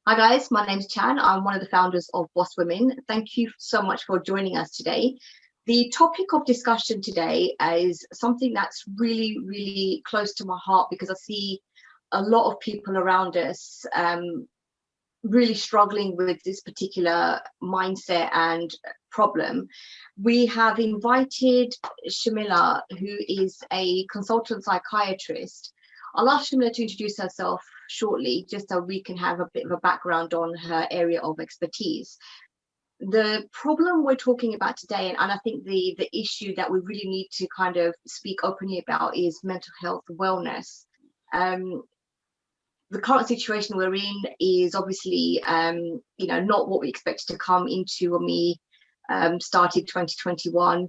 Hi guys, my name's Chan. I'm one of the founders of Boss Women. Thank you so much for joining us today. The topic of discussion today is something that's really, really close to my heart because I see a lot of people around us really struggling with this particular mindset and problem. We have invited Shamila, who is a consultant psychiatrist. I'll ask Shamila to introduce herself shortly, just so we can have a bit of a background on her area of expertise. The problem we're talking about today, and I think the issue that we really need to kind of speak openly about, is mental health wellness. Um, the current situation we're in is obviously not what we expected to come into when we started 2021.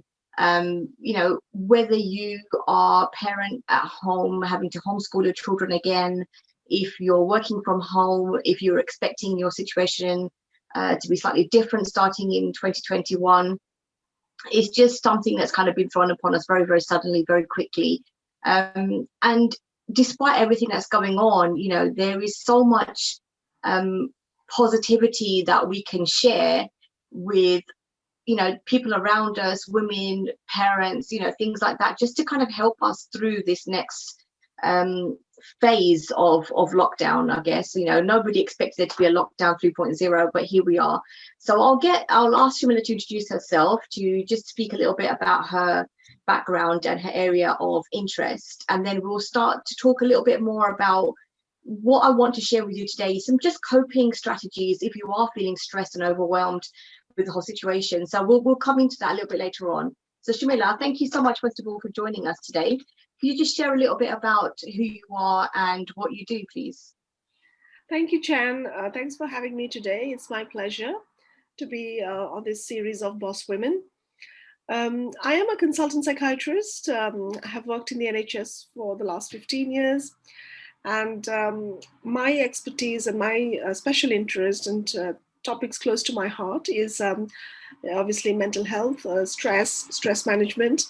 Whether you are a parent at home having to homeschool your children again, if you're working from home, if you're expecting your situation to be slightly different starting in 2021, it's just something that's kind of been thrown upon us very, very suddenly, very quickly. And despite everything that's going on, there is so much positivity that we can share with, people around us, women, parents, things like that, just to kind of help us through this next phase of lockdown, I guess. Nobody expected it to be a lockdown 3.0, but here we are. So I'll ask Shamila to introduce herself, to just speak a little bit about her background and her area of interest, and then we'll start to talk a little bit more about what I want to share with you today, some just coping strategies if you are feeling stressed and overwhelmed with the whole situation. So we'll come into that a little bit later on. So Shamila, thank you so much, first of all, for joining us today. Can you just share a little bit about who you are and what you do, please? Thank you, Chan. Thanks for having me today. It's my pleasure to be on this series of Boss Women. I am a consultant psychiatrist. I have worked in the NHS for the last 15 years. And my expertise and my special interest and topics close to my heart is obviously mental health, stress management.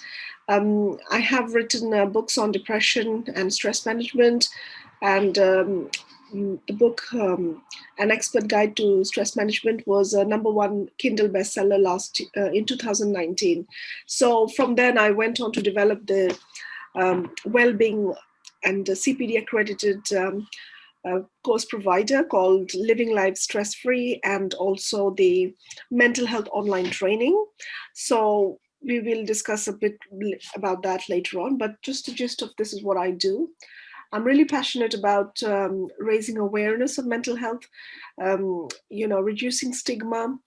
I have written books on depression and stress management, and the book An Expert Guide to Stress Management was a #1 Kindle bestseller in 2019. So from then I went on to develop the well-being and a CPD accredited course provider called Living Life Stress Free, and also the mental health online training. So we will discuss a bit about that later on, but just the gist of this is what I do. I'm really passionate about raising awareness of mental health, reducing stigma,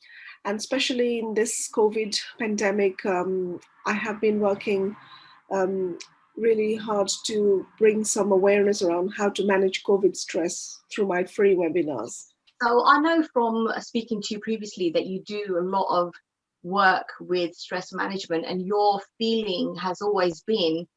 and especially in this COVID pandemic, I have been working really hard to bring some awareness around how to manage COVID stress through my free webinars. So I know from speaking to you previously that you do a lot of work with stress management, and your feeling has always been,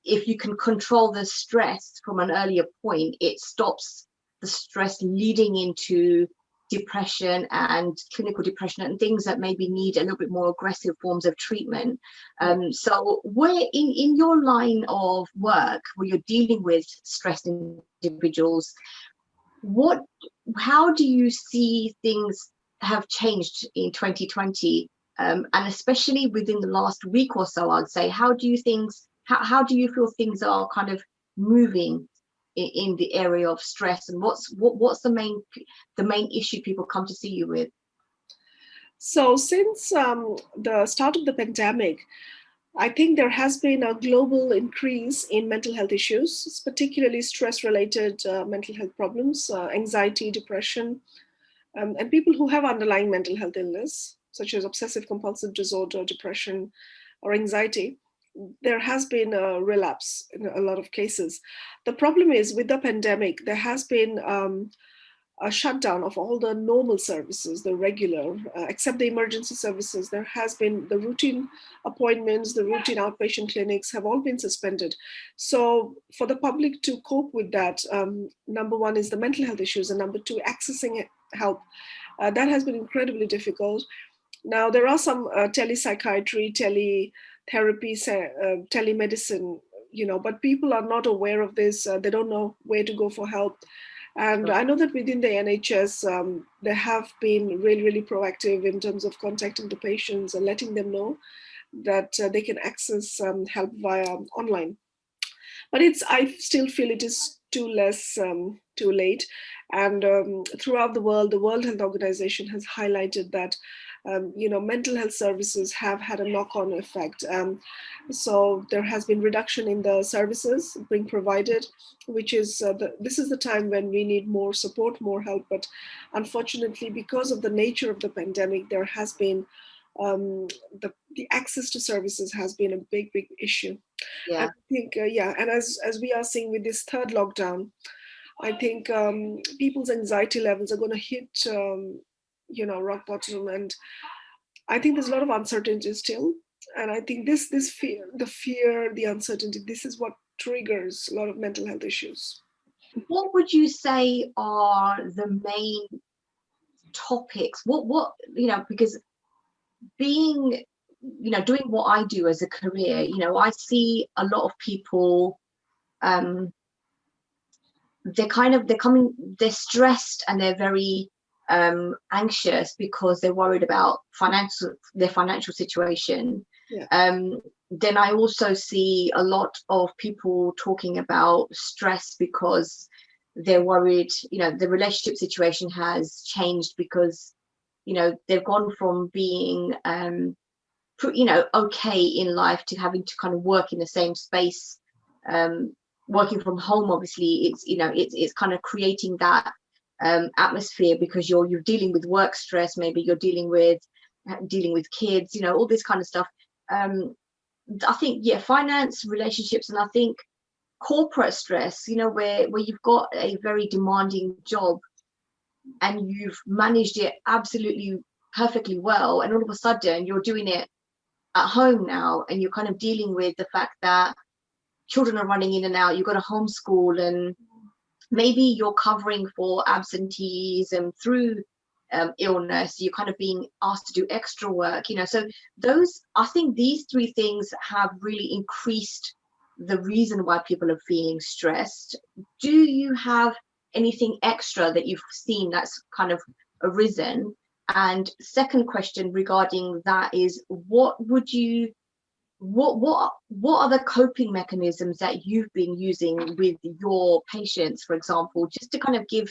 if you can control the stress from an earlier point, it stops the stress leading into depression and clinical depression and things that maybe need a little bit more aggressive forms of treatment. So where in your line of work where you're dealing with stressed individuals, how do you see things have changed in 2020, and especially within the last week or so? I'd say, how do you feel things are kind of moving in the area of stress, and what's the main issue people come to see you with? So since the start of the pandemic, I think there has been a global increase in mental health issues, particularly stress-related mental health problems, anxiety, depression, and people who have underlying mental health illness, such as obsessive compulsive disorder, depression, or anxiety. There has been a relapse in a lot of cases. The problem is, with the pandemic, there has been a shutdown of all the normal services, the regular, except the emergency services. There has been the routine appointments, the routine outpatient clinics have all been suspended. So for the public to cope with that, #1 is the mental health issues, and #2, accessing help. That has been incredibly difficult. Now, there are some telepsychiatry, teletherapy, telemedicine, but people are not aware of this. They don't know where to go for help. And I know that within the NHS, they have been really, really proactive in terms of contacting the patients and letting them know that they can access help via online. But I still feel it is too late. And throughout the World Health Organization has highlighted that mental health services have had a knock-on effect. So there has been reduction in the services being provided, which is this is the time when we need more support, more help. But unfortunately, because of the nature of the pandemic, there has been the access to services has been a big issue. And Yeah. I think, yeah, and as we are seeing with this third lockdown, I think people's anxiety levels are going to hit, rock bottom, and I think there's a lot of uncertainty still. And I think this fear, the uncertainty, this is what triggers a lot of mental health issues. What would you say are the main topics? What because being, doing what I do as a career, I see a lot of people, um, they're stressed and they're very anxious because they're worried about their financial situation. Yeah. Then I also see a lot of people talking about stress because they're worried, the relationship situation has changed because, they've gone from being okay in life to having to kind of work in the same space. Working from home, obviously, it's kind of creating that atmosphere because you're dealing with work stress. Maybe you're dealing with kids, all this kind of stuff. I think, yeah, finance, relationships, and I think corporate stress, where you've got a very demanding job and you've managed it absolutely perfectly well, and all of a sudden you're doing it at home now, and you're kind of dealing with the fact that children are running in and out, you've got to homeschool, and maybe you're covering for absenteeism through illness, you're kind of being asked to do extra work, so I think these three things have really increased the reason why people are feeling stressed. Do you have anything extra that you've seen that's kind of arisen? And second question regarding that is, what are the coping mechanisms that you've been using with your patients, for example, just to kind of give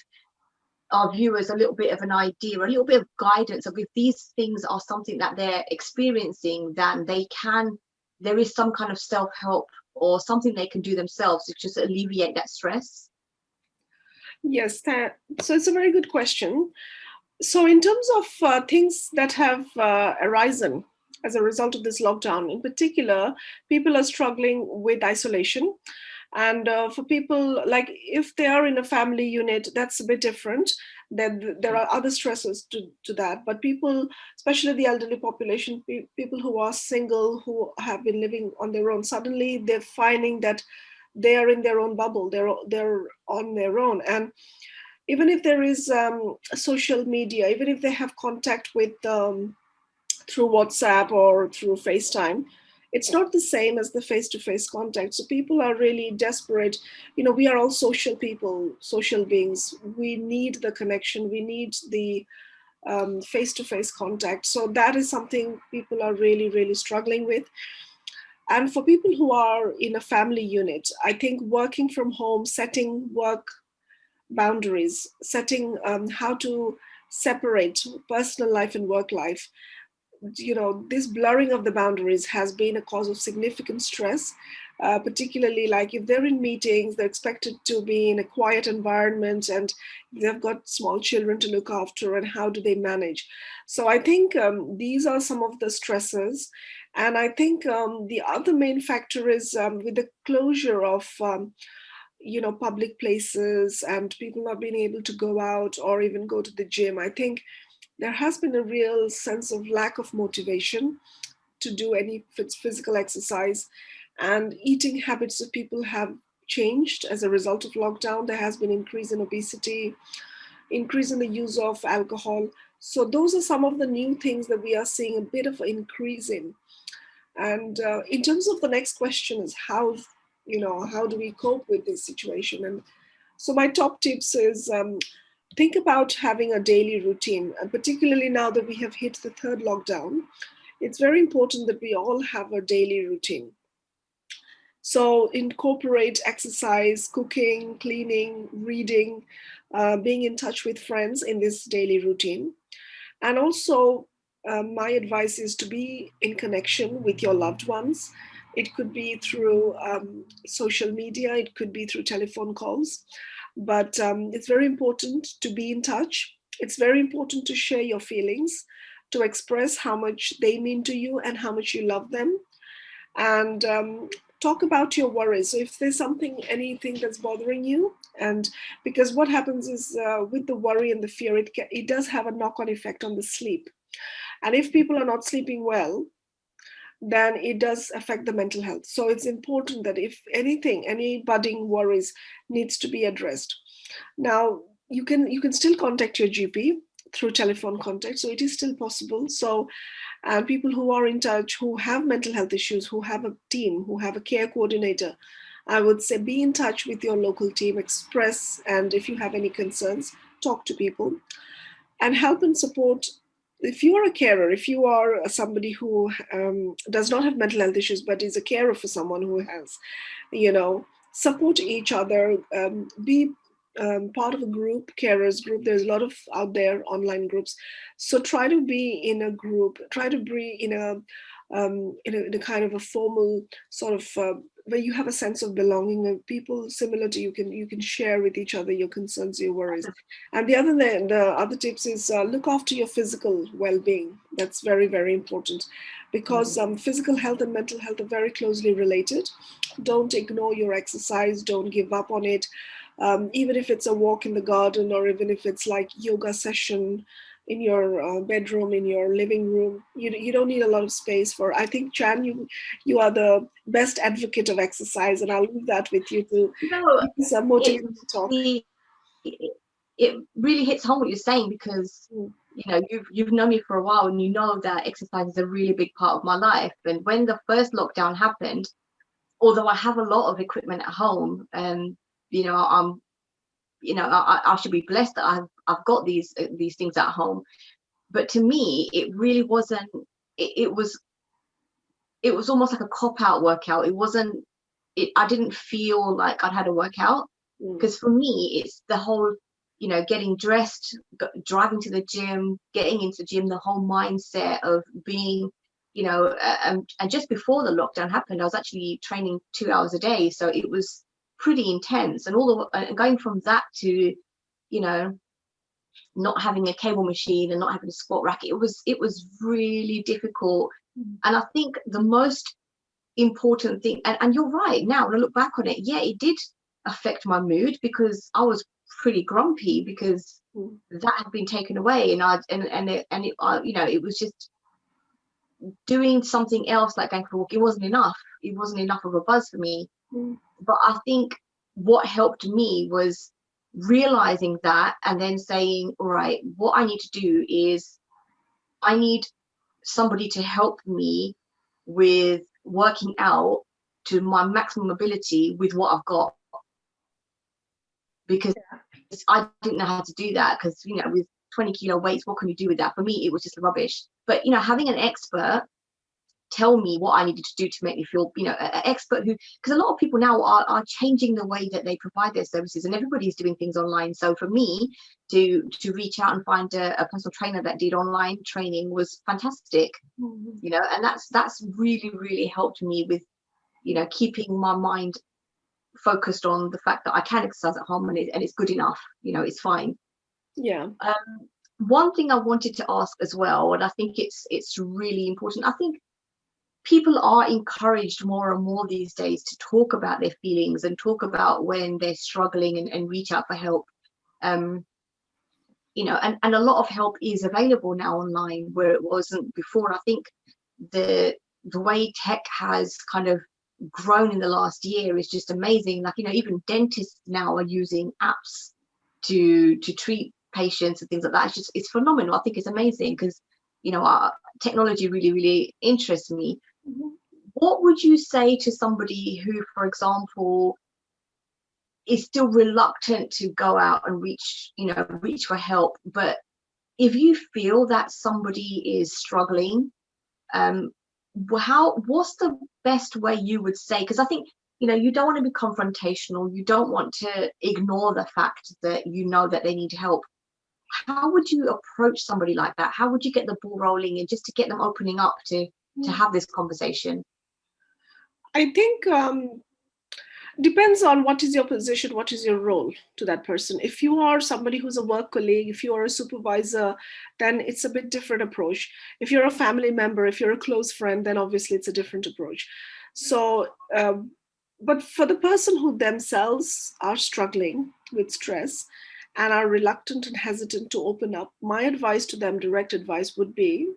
our viewers a little bit of an idea, a little bit of guidance of if these things are something that they're experiencing, then there is some kind of self-help or something they can do themselves to just alleviate that stress? Yes, so it's a very good question. So, in terms of things that have arisen as a result of this lockdown, in particular, people are struggling with isolation. And for people, like if they are in a family unit, that's a bit different. Then there are other stresses to that. But people, especially the elderly population, people who are single, who have been living on their own, suddenly they're finding that they are in their own bubble. They're on their own, and even if there is social media, even if they have contact with through WhatsApp or through FaceTime, it's not the same as the face-to-face contact. So people are really desperate. We are all social people, social beings. We need the connection. We need the face-to-face contact. So that is something people are really, really struggling with. And for people who are in a family unit, I think working from home, setting work boundaries, setting how to separate personal life and work life. This blurring of the boundaries has been a cause of significant stress, particularly like if they're in meetings, they're expected to be in a quiet environment, and they've got small children to look after, and how do they manage? So I think these are some of the stresses. And I think the other main factor is with the closure of public places and people not being able to go out or even go to the gym. I think there has been a real sense of lack of motivation to do any physical exercise, and eating habits of people have changed as a result of lockdown. There has been increase in obesity, increase in the use of alcohol. So those are some of the new things that we are seeing a bit of an increase in. And in terms of the next question is how do we cope with this situation? And So my top tips is think about having a daily routine, and particularly now that we have hit the third lockdown, it's very important that we all have a daily routine. So incorporate exercise, cooking, cleaning, reading, being in touch with friends in this daily routine. And also, my advice is to be in connection with your loved ones. It could be through social media, it could be through telephone calls, but it's very important to be in touch. It's very important to share your feelings, to express how much they mean to you and how much you love them, and talk about your worries. So if there's something, anything that's bothering you, and because what happens is with the worry and the fear, it does have a knock-on effect on the sleep. And if people are not sleeping well, then it does affect the mental health. So it's important that if anything, any budding worries needs to be addressed. Now, you can still contact your GP through telephone contact, so it is still possible. So, and people who are in touch, who have mental health issues, who have a team, who have a care coordinator, I would say be in touch with your local team, express, and if you have any concerns, talk to people and help and support. If you are a carer, if you are somebody who does not have mental health issues but is a carer for someone who has, support each other, be part of a group, carers group. There's a lot of out there online groups. So try to be in a group, try to be in a kind of a formal sort of where you have a sense of belonging, and people similar to you can share with each other your concerns, your worries. And the other tips is look after your physical well-being. That's very, very important, because physical health and mental health are very closely related. Don't ignore your exercise. Don't give up on it. Even if it's a walk in the garden, or even if it's like yoga session in your bedroom, in your living room, you don't need a lot of space for. I think, Chan, you are the best advocate of exercise, and I'll leave that with you to No, give me some it motivating talk. it really hits home what you're saying, because Mm, you've known me for a while, and you know that exercise is a really big part of my life. And when the first lockdown happened, although I have a lot of equipment at home, and I'm I should be blessed that I've got these things at home. But to me, it really wasn't. It was almost like a cop out workout. It wasn't. I didn't feel like I'd had a workout, mm, because for me, it's the whole, getting dressed, driving to the gym, getting into the gym, the whole mindset of being, and just before the lockdown happened, I was actually training 2 hours a day, so it was pretty intense. And and going from that to, you know, not having a cable machine and not having a squat racket, it was really difficult. mm, And I think the most important thing, and you're right, now when I look back on it, yeah, it did affect my mood, because I was pretty grumpy, because mm, that had been taken away, and I and it it was just doing something else, like going for a walk. It wasn't enough of a buzz for me. mm. But I think what helped me was realizing that, and then saying, all right, what I need to do is I need somebody to help me with working out to my maximum ability with what I've got, because I didn't know how to do that, because with 20 kilo weights, what can you do with that? For me, it was just rubbish. But having an expert tell me what I needed to do to make me feel, an expert who, because a lot of people now are changing the way that they provide their services, and everybody's doing things online. So for me to reach out and find a personal trainer that did online training was fantastic, Mhm. and that's really, really helped me with, keeping my mind focused on the fact that I can exercise at home, and it's good enough, it's fine. Yeah. One thing I wanted to ask as well, and I think it's really important. I think people are encouraged more and more these days to talk about their feelings and talk about when they're struggling, and reach out for help. Um, and a lot of help is available now online, where it wasn't before. And I think the way tech has kind of grown in the last year is just amazing. Like, even dentists now are using apps to treat patients and things like that. It's phenomenal. I think it's amazing, because technology really, really interests me. Mhm. What would you say to somebody who, for example, is still reluctant to go out and reach for help. But if you feel that somebody is struggling, what's the best way you would say? Because I think, you don't want to be confrontational. You don't want to ignore the fact that that they need help. How would you approach somebody like that? How would you get the ball rolling and just to get them opening up to have this conversation? I think depends on what is your position, what is your role to that person. If you are somebody who's a work colleague, if you are a supervisor, then it's a bit different approach. If you're a family member, if you're a close friend, then obviously it's a different approach. So but for the person who themselves are struggling with stress and are reluctant and hesitant to open up, my advice to them, direct advice, would be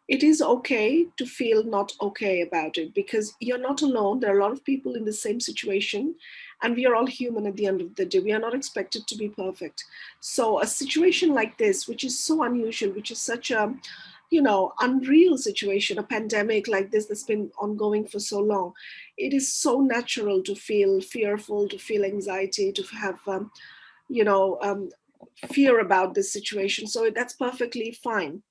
it is okay to feel not okay about it, because you're not alone. There are a lot of people in the same situation, and we are all human at the end of the day. We are not expected to be perfect. So, a situation like this, which is so unusual, which is such a unreal situation, a pandemic like this that's been ongoing for so long, it is so natural to feel fearful, to feel anxiety, to have you know um, fear about this situation. So that's perfectly fine.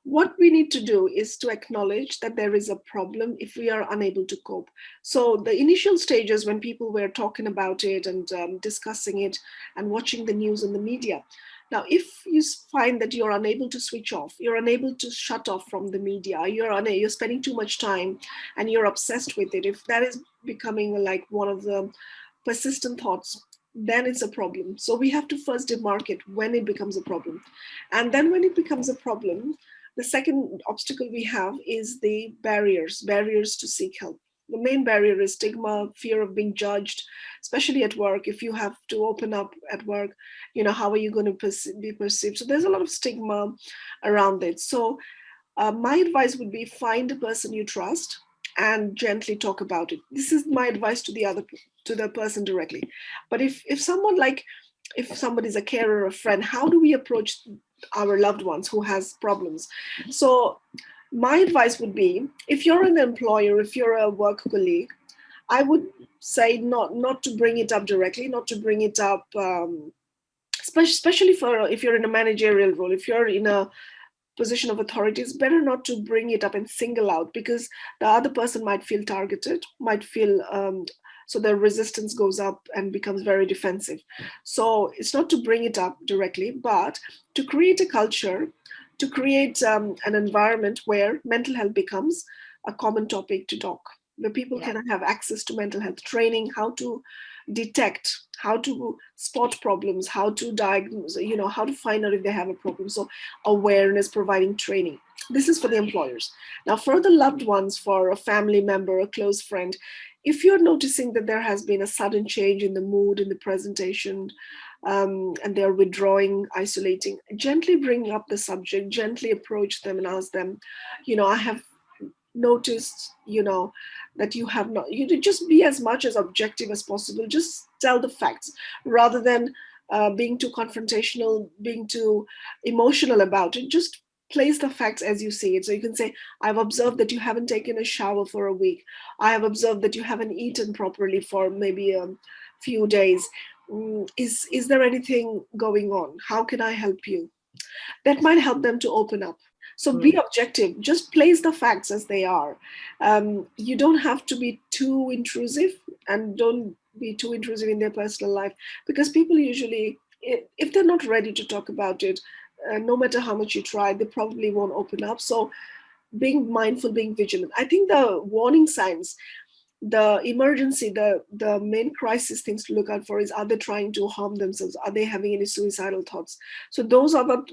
What we need to do is to acknowledge that there is a problem if we are unable to cope. So the initial stages, when people were talking about it and discussing it and watching the news and the media, now if you find that you're unable to switch off, you're unable to shut off from the media, you're spending too much time and you're obsessed with it, if that is becoming like one of the persistent thoughts, then it's a problem. So we have to first demarcate when it becomes a problem. And then when it becomes a problem, the second obstacle we have is the barriers to seek help. The main barrier is stigma, fear of being judged, especially at work. If you have to open up at work, how are you going to be perceived? So there's a lot of stigma around it. So my advice would be find a person you trust and gently talk about it. This is my advice to the person directly. But if someone like if somebody's a carer or a friend, how do we approach our loved ones who has problems? So my advice would be, if you're an employer, if you're a work colleague, I would say not to bring it up directly, not to bring it up, especially for if you're in a managerial role, if you're in a position of authority, it's better not to bring it up and single out, because the other person might feel targeted, might feel so the resistance goes up and becomes very defensive. So it's not to bring it up directly, but to create a culture, to create an environment where mental health becomes a common topic to talk, where people Yeah. can have access to mental health training, how to detect, how to spot problems, how to diagnose, how to find out if they have a problem. So awareness, providing training. This is for the employers. Now, for the loved ones, for a family member, a close friend, if you're noticing that there has been a sudden change in the mood, in the presentation, and they're withdrawing, isolating, gently bring up the subject, gently approach them and ask them, I have noticed, that you have not, just be as much as objective as possible, just tell the facts rather than being too confrontational, being too emotional about it. Just place the facts as you see it. So you can say, I've observed that you haven't taken a shower for a week. I have observed that you haven't eaten properly for maybe a few days. Is there anything going on? How can I help you? That might help them to open up. So be Mm. objective, just place the facts as they are. You don't have to be too intrusive, and don't be too intrusive in their personal life, because people usually, if they're not ready to talk about it, no matter how much you try, they probably won't open up. So being mindful, being vigilant. I think the warning signs, the emergency, the main crisis things to look out for is, are they trying to harm themselves, are they having any suicidal thoughts? So those are the,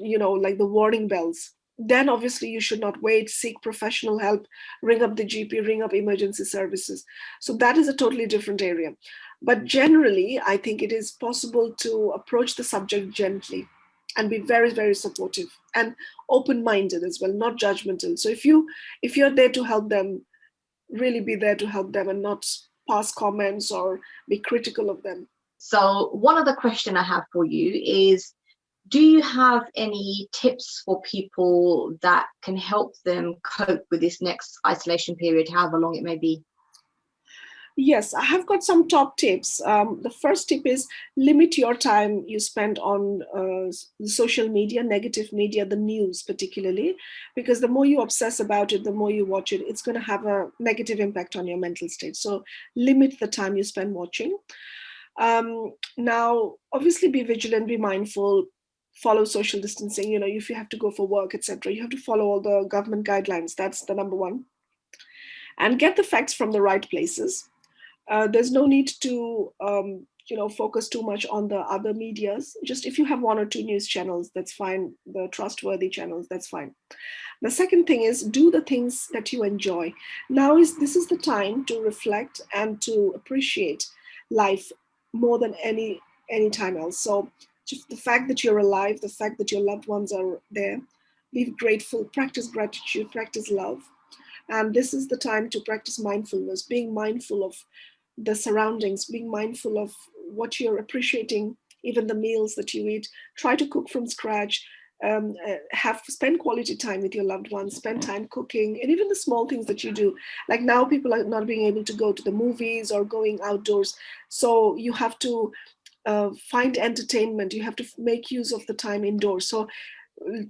like the warning bells. Then obviously you should not wait, seek professional help, ring up the GP, ring up emergency services. So that is a totally different area. But generally I think it is possible to approach the subject gently and be very, very supportive and open-minded as well, not judgmental. So if you're there to help them, really be there to help them and not pass comments or be critical of them. So one other question I have for you is, do you have any tips for people that can help them cope with this next isolation period, however long it may be? Yes, I have got some top tips. The first tip is limit your time you spend on social media, negative media, the news particularly, because the more you obsess about it, the more you watch it, it's going to have a negative impact on your mental state. So limit the time you spend watching. Now, obviously, be vigilant, be mindful, follow social distancing. You know, if you have to go for work, etc., you have to follow all the government guidelines. That's the number one. And get the facts from the right places. There's no need to focus too much on the other medias. Just if you have one or two news channels, that's fine. The trustworthy channels, that's fine. The second thing is do the things that you enjoy. Now is this is the time to reflect and to appreciate life more than any time else. So just the fact that you're alive, the fact that your loved ones are there, be grateful, practice gratitude, practice love. And this is the time to practice mindfulness, being mindful of the surroundings, being mindful of what you're appreciating, even the meals that you eat. Try to cook from scratch. Have spend quality time with your loved ones, spend time cooking, and even the small things that you do. Like now, people are not being able to go to the movies or going outdoors, so you have to find entertainment. You have to make use of the time indoors. So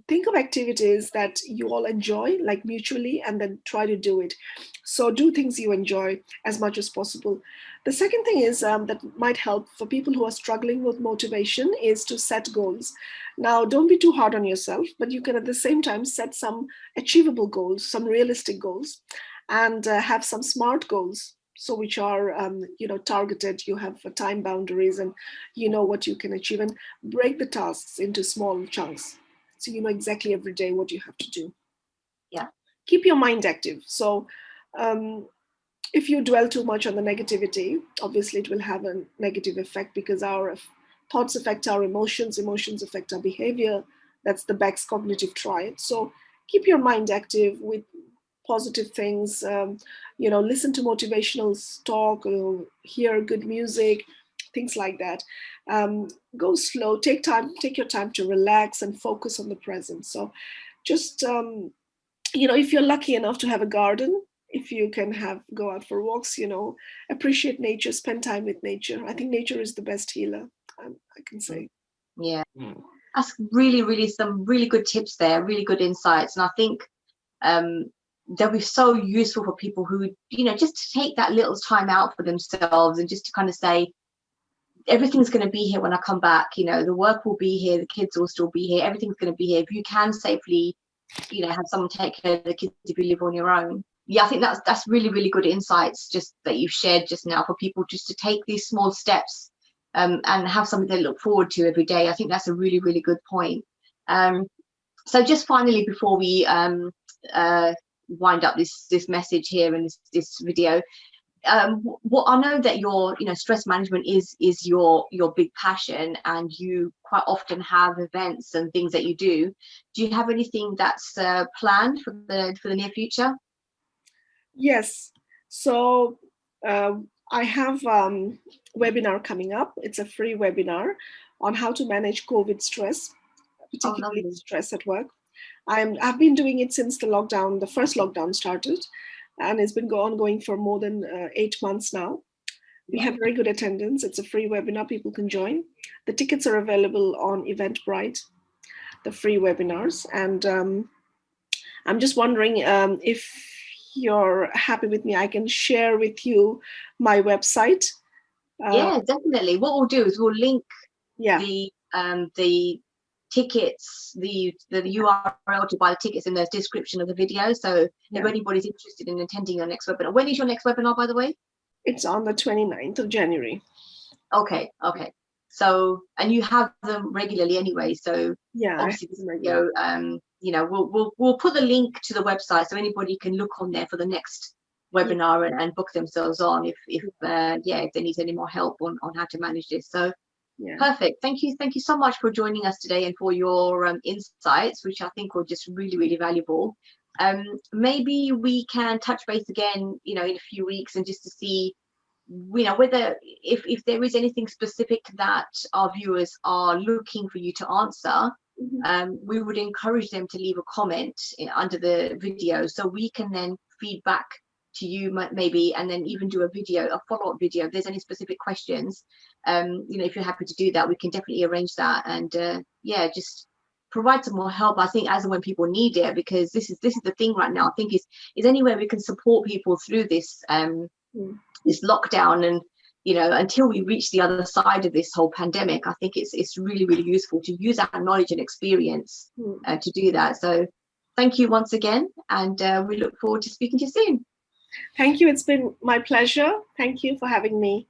think of activities that you all enjoy, like mutually, and then try to do it. So do things you enjoy as much as possible. The second thing is that might help for people who are struggling with motivation is to set goals. Now, don't be too hard on yourself, but you can at the same time set some achievable goals, some realistic goals, and have some smart goals. So which are targeted. You have time boundaries, and you know what you can achieve, and break the tasks into small chunks so you know exactly every day what you have to do. Yeah. Keep your mind active. So um, if you dwell too much on the negativity, obviously it will have a negative effect because our thoughts affect our emotions, emotions affect our behavior. That's the Beck's cognitive triad. So keep your mind active with positive things. Listen to motivational talk, hear good music, things like that. Go slow, take your time to relax and focus on the present. So just if you're lucky enough to have a garden, if you can have go out for walks, appreciate nature, spend time with nature. I think nature is the best healer, I can say. Yeah, that's really some really good tips there, really good insights, and I think um they'll be so useful for people who just to take that little time out for themselves and just to kind of say everything's going to be here when I come back. The work will be here, the kids will still be here, everything's going to be here. If you can safely have someone take care of the kids if you live on your own. Yeah, I think that's really good insights just that you've shared just now for people just to take these small steps and have something they look forward to every day. I think that's a really good point. So just finally, before we wind up this message here in this video, what I know that your stress management is your big passion, and you quite often have events and things that you do. Do you have anything that's planned for the near future? Yes. So I have webinar coming up. It's a free webinar on how to manage COVID stress, Oh, particularly lovely. stress at work. I've been doing it since the first lockdown started, and it's been ongoing for more than 8 months now. We Yeah. have very good attendance. It's a free webinar. People can join. The tickets are available on Eventbrite, the free webinars. And I'm just wondering if you're happy with me, I can share with you my website. Uh, Yeah, definitely. What we'll do is we'll link yeah, the tickets, the URL to buy the tickets in the description of the video. So if yeah. anybody's interested in attending your next webinar, when is your next webinar, by the way? It's on the 29th of January. Okay. So, and you have them regularly anyway. So Yeah, I have obviously this them regularly. video, we'll put the link to the website so anybody can look on there for the next Yeah, webinar and book themselves on if they need any more help on how to manage this. So yeah. perfect. Thank you so much for joining us today and for your insights, which I think were just really valuable. Maybe we can touch base again, in a few weeks, and just to see whether if there is anything specific that our viewers are looking for you to answer. Mhm. We would encourage them to leave a comment under the video so we can then feed back to you maybe, and then even do a follow-up video if there's any specific questions. If you're happy to do that, we can definitely arrange that, and yeah, just provide some more help, I think, as and when people need it, because this is the thing right now. I think is any way we can support people through this this lockdown, and until we reach the other side of this whole pandemic, I think it's really, really useful to use our knowledge and experience to do that. So thank you once again, and we look forward to speaking to you soon. Thank you. It's been my pleasure. Thank you for having me.